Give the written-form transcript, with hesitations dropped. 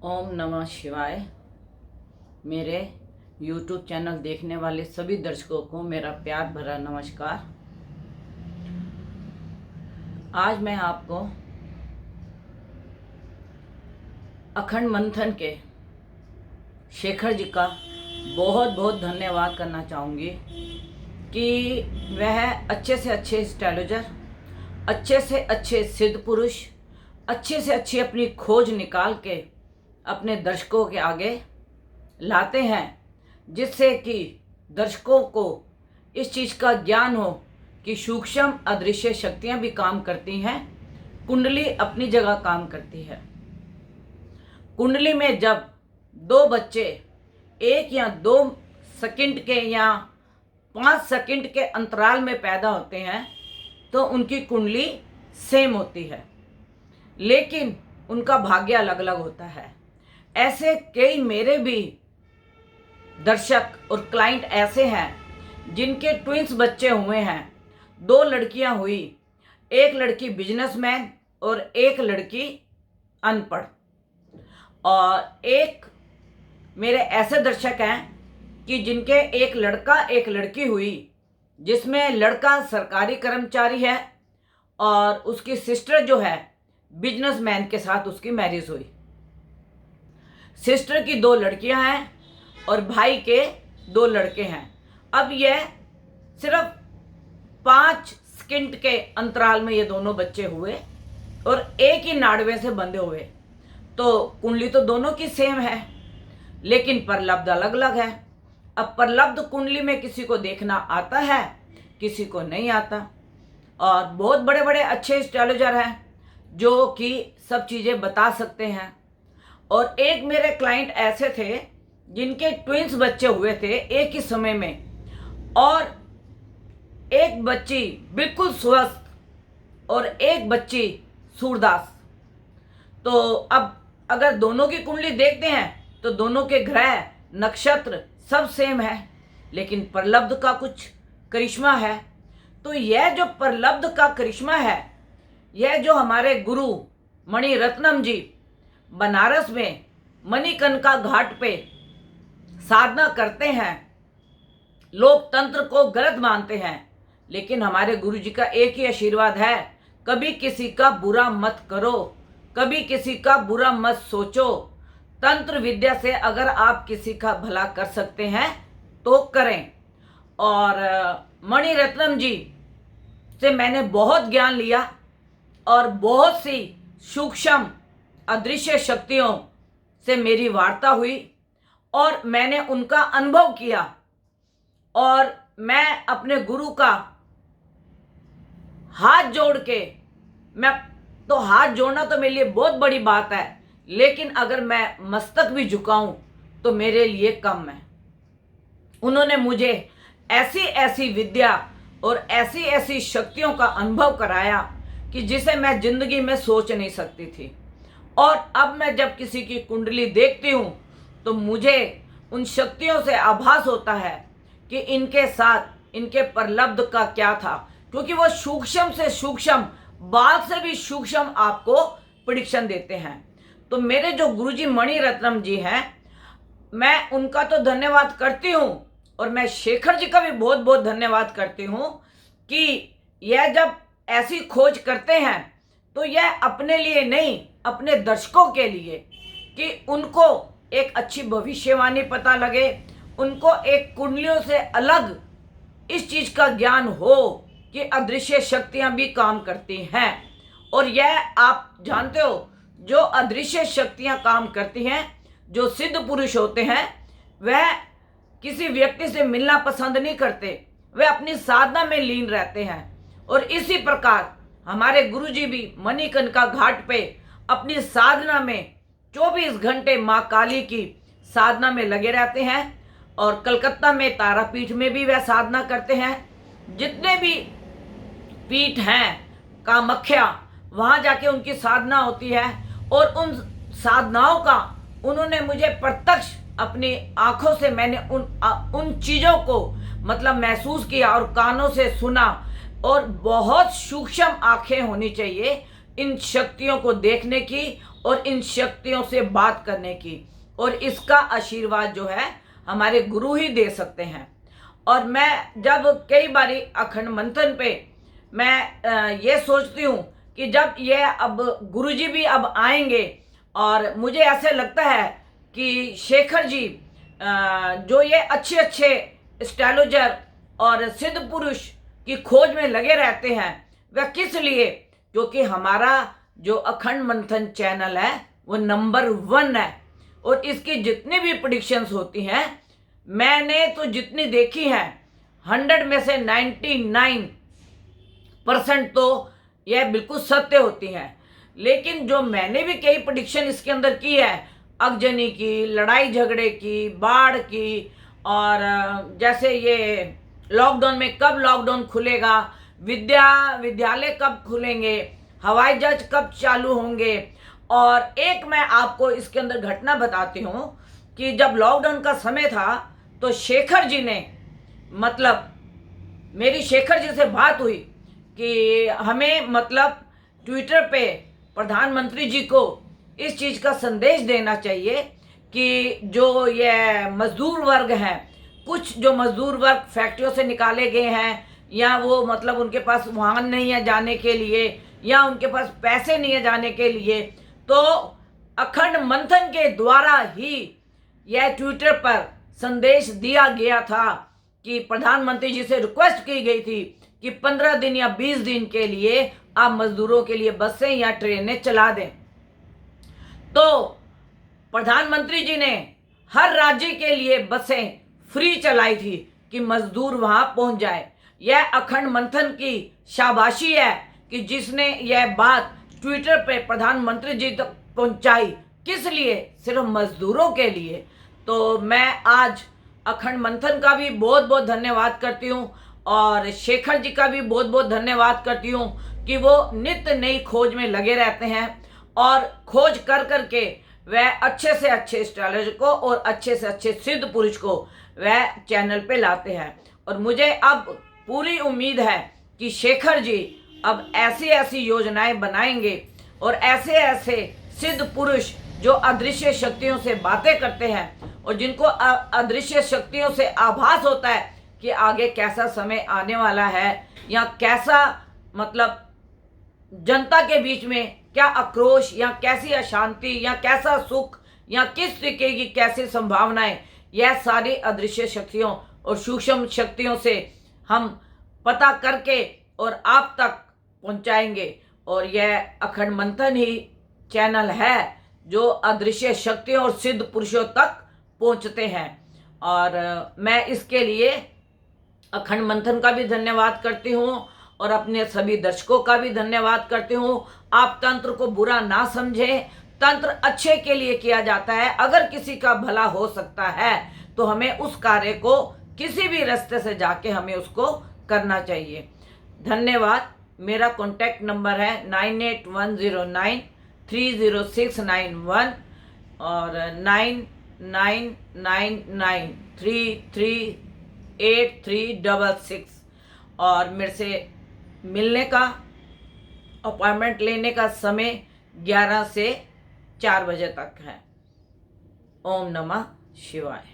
ओम नमः शिवाय। मेरे YouTube चैनल देखने वाले सभी दर्शकों को मेरा प्यार भरा नमस्कार। आज मैं आपको अखंड मंथन के शेखर जी का बहुत बहुत धन्यवाद करना चाहूँगी कि वह अच्छे से अच्छे एस्ट्रोलॉजर, अच्छे से अच्छे सिद्ध पुरुष, अच्छे से अच्छी अपनी खोज निकाल के अपने दर्शकों के आगे लाते हैं, जिससे कि दर्शकों को इस चीज़ का ज्ञान हो कि सूक्ष्म अदृश्य शक्तियाँ भी काम करती हैं, कुंडली अपनी जगह काम करती है। कुंडली में जब दो बच्चे 1 या 2 सेकंड के या 5 सेकंड के अंतराल में पैदा होते हैं तो उनकी कुंडली सेम होती है, लेकिन उनका भाग्य अलग अलग होता है। ऐसे कई मेरे भी दर्शक और क्लाइंट ऐसे हैं जिनके ट्विंस बच्चे हुए हैं। 2 लड़कियां हुई, एक लड़की बिजनेसमैन और एक लड़की अनपढ़। और एक मेरे ऐसे दर्शक हैं कि जिनके एक लड़का एक लड़की हुई, जिसमें लड़का सरकारी कर्मचारी है और उसकी सिस्टर जो है बिजनेसमैन के साथ उसकी मैरिज हुई। सिस्टर की 2 लड़कियां हैं और भाई के 2 लड़के हैं। अब यह सिर्फ 5 सेकंड के अंतराल में ये दोनों बच्चे हुए और एक ही नाड़वे से बंधे हुए। तो कुंडली तो दोनों की सेम है, लेकिन परलब्ध अलग अलग है। अब परलब्ध कुंडली में किसी को देखना आता है, किसी को नहीं आता। और बहुत बड़े बड़े अच्छे एस्ट्रोलॉजर हैं जो कि सब चीज़ें बता सकते हैं। और एक मेरे क्लाइंट ऐसे थे जिनके ट्विंस बच्चे हुए थे एक ही समय में, और एक बच्ची बिल्कुल स्वस्थ और एक बच्ची सूरदास। तो अब अगर दोनों की कुंडली देखते हैं तो दोनों के ग्रह नक्षत्र सब सेम है, लेकिन परलब्ध का कुछ करिश्मा है। तो यह जो परलब्ध का करिश्मा है, यह जो हमारे गुरु मणि रत्नम जी बनारस में मणिकर्णिका घाट पे साधना करते हैं। लोग तंत्र को गलत मानते हैं, लेकिन हमारे गुरु जी का एक ही आशीर्वाद है, कभी किसी का बुरा मत करो, कभी किसी का बुरा मत सोचो। तंत्र विद्या से अगर आप किसी का भला कर सकते हैं तो करें। और मणि रत्नम जी से मैंने बहुत ज्ञान लिया और बहुत सी सूक्ष्म अदृश्य शक्तियों से मेरी वार्ता हुई और मैंने उनका अनुभव किया। और मैं अपने गुरु का हाथ जोड़ के, मैं तो हाथ जोड़ना तो मेरे लिए बहुत बड़ी बात है, लेकिन अगर मैं मस्तक भी झुकाऊं तो मेरे लिए कम है। उन्होंने मुझे ऐसी ऐसी विद्या और ऐसी ऐसी शक्तियों का अनुभव कराया कि जिसे मैं जिंदगी में सोच नहीं सकती थी। और अब मैं जब किसी की कुंडली देखती हूँ तो मुझे उन शक्तियों से आभास होता है कि इनके साथ इनके परलब्ध का क्या था, क्योंकि वो सूक्ष्म से सूक्ष्म, बाल से भी सूक्ष्म आपको प्रेडिक्शन देते हैं। तो मेरे जो गुरुजी मणि रत्नम जी हैं, मैं उनका तो धन्यवाद करती हूँ और मैं शेखर जी का भी बहुत बहुत धन्यवाद करती हूँ कि यह जब ऐसी खोज करते हैं तो यह अपने लिए नहीं, अपने दर्शकों के लिए, कि उनको एक अच्छी भविष्यवाणी पता लगे, उनको एक कुंडलियों से अलग इस चीज़ का ज्ञान हो कि अदृश्य शक्तियां भी काम करती हैं। और यह आप जानते हो, जो अदृश्य शक्तियां काम करती हैं, जो सिद्ध पुरुष होते हैं, वह किसी व्यक्ति से मिलना पसंद नहीं करते, वे अपनी साधना में लीन रहते हैं। और इसी प्रकार हमारे गुरुजी भी मणिकर्णिका घाट पे अपनी साधना में 24 घंटे माँ काली की साधना में लगे रहते हैं। और कलकत्ता में तारापीठ में भी वह साधना करते हैं। जितने भी पीठ हैं, कामाख्या, वहाँ जाके उनकी साधना होती है। और उन साधनाओं का उन्होंने मुझे प्रत्यक्ष अपनी आंखों से मैंने उन चीज़ों को मतलब महसूस किया और कानों से सुना। और बहुत सूक्ष्म आंखें होनी चाहिए इन शक्तियों को देखने की और इन शक्तियों से बात करने की, और इसका आशीर्वाद जो है हमारे गुरु ही दे सकते हैं। और मैं जब कई बारी अखंड मंथन पे मैं ये सोचती हूँ कि जब ये अब गुरुजी भी अब आएंगे, और मुझे ऐसे लगता है कि शेखर जी जो ये अच्छे अच्छे एस्ट्रोलॉजर और सिद्ध पुरुष की खोज में लगे रहते हैं, वह किस लिए? क्योंकि हमारा जो अखंड मंथन चैनल है वो नंबर 1 है, और इसकी जितनी भी प्रेडिक्शंस होती हैं, मैंने तो जितनी देखी हैं 100 में से 99% तो यह बिल्कुल सत्य होती हैं। लेकिन जो मैंने भी कई प्रेडिक्शन इसके अंदर की है, अगजनी की, लड़ाई झगड़े की, बाढ़ की, और जैसे ये लॉकडाउन में कब लॉकडाउन खुलेगा, विद्यालय कब खुलेंगे, हवाई जहाज कब चालू होंगे। और एक मैं आपको इसके अंदर घटना बताती हूँ कि जब लॉकडाउन का समय था तो शेखर जी ने, मतलब मेरी शेखर जी से बात हुई कि हमें मतलब ट्विटर पे प्रधानमंत्री जी को इस चीज़ का संदेश देना चाहिए कि जो ये मजदूर वर्ग हैं, कुछ जो मजदूर वर्ग फैक्ट्रियों से निकाले गए हैं, या वो मतलब उनके पास वाहन नहीं है जाने के लिए, या उनके पास पैसे नहीं है जाने के लिए, तो अखंड मंथन के द्वारा ही यह ट्विटर पर संदेश दिया गया था कि प्रधानमंत्री जी से रिक्वेस्ट की गई थी कि 15 दिन या 20 दिन के लिए आप मजदूरों के लिए बसें या ट्रेनें चला दें। तो प्रधानमंत्री जी ने हर राज्य के लिए बसें फ्री चलाई थी कि मजदूर वहां पहुंच जाए। यह अखंड मंथन की शाबाशी है कि जिसने यह बात ट्विटर पे प्रधानमंत्री जी तक पहुंचाई। किस लिए? सिर्फ मजदूरों के लिए। तो मैं आज अखंड मंथन का भी बहुत बहुत धन्यवाद करती हूँ, और शेखर जी का भी बहुत बहुत धन्यवाद करती हूँ कि वो नित्य नई खोज में लगे रहते हैं, और खोज कर करके वह अच्छे से अच्छे एस्ट्रोलॉजर को और अच्छे से अच्छे सिद्ध पुरुष को वह चैनल पे लाते हैं। और मुझे अब पूरी उम्मीद है कि शेखर जी अब ऐसी ऐसी योजनाएं बनाएंगे, और ऐसे ऐसे सिद्ध पुरुष जो अदृश्य शक्तियों से बातें करते हैं, और जिनको अदृश्य शक्तियों से आभास होता है कि आगे कैसा समय आने वाला है, या कैसा मतलब जनता के बीच में क्या आक्रोश, या कैसी अशांति, या कैसा सुख, या किस तरीके की कैसी संभावनाएं, यह सारी अदृश्य शक्तियों और सूक्ष्म शक्तियों से हम पता करके और आप तक पहुंचाएंगे। और यह अखंड मंथन ही चैनल है जो अदृश्य शक्तियों और सिद्ध पुरुषों तक पहुंचते हैं। और मैं इसके लिए अखंड मंथन का भी धन्यवाद करती हूँ, और अपने सभी दर्शकों का भी धन्यवाद करती हूँ। आप तंत्र को बुरा ना समझें, तंत्र अच्छे के लिए किया जाता है। अगर किसी का भला हो सकता है तो हमें उस कार्य को किसी भी रास्ते से जाके हमें उसको करना चाहिए। धन्यवाद। मेरा कॉन्टैक्ट नंबर है 9810930691 और 9999333836, और मेरे से मिलने का अपॉइंटमेंट लेने का समय 11 से 4 बजे तक है। ओम नमः शिवाय।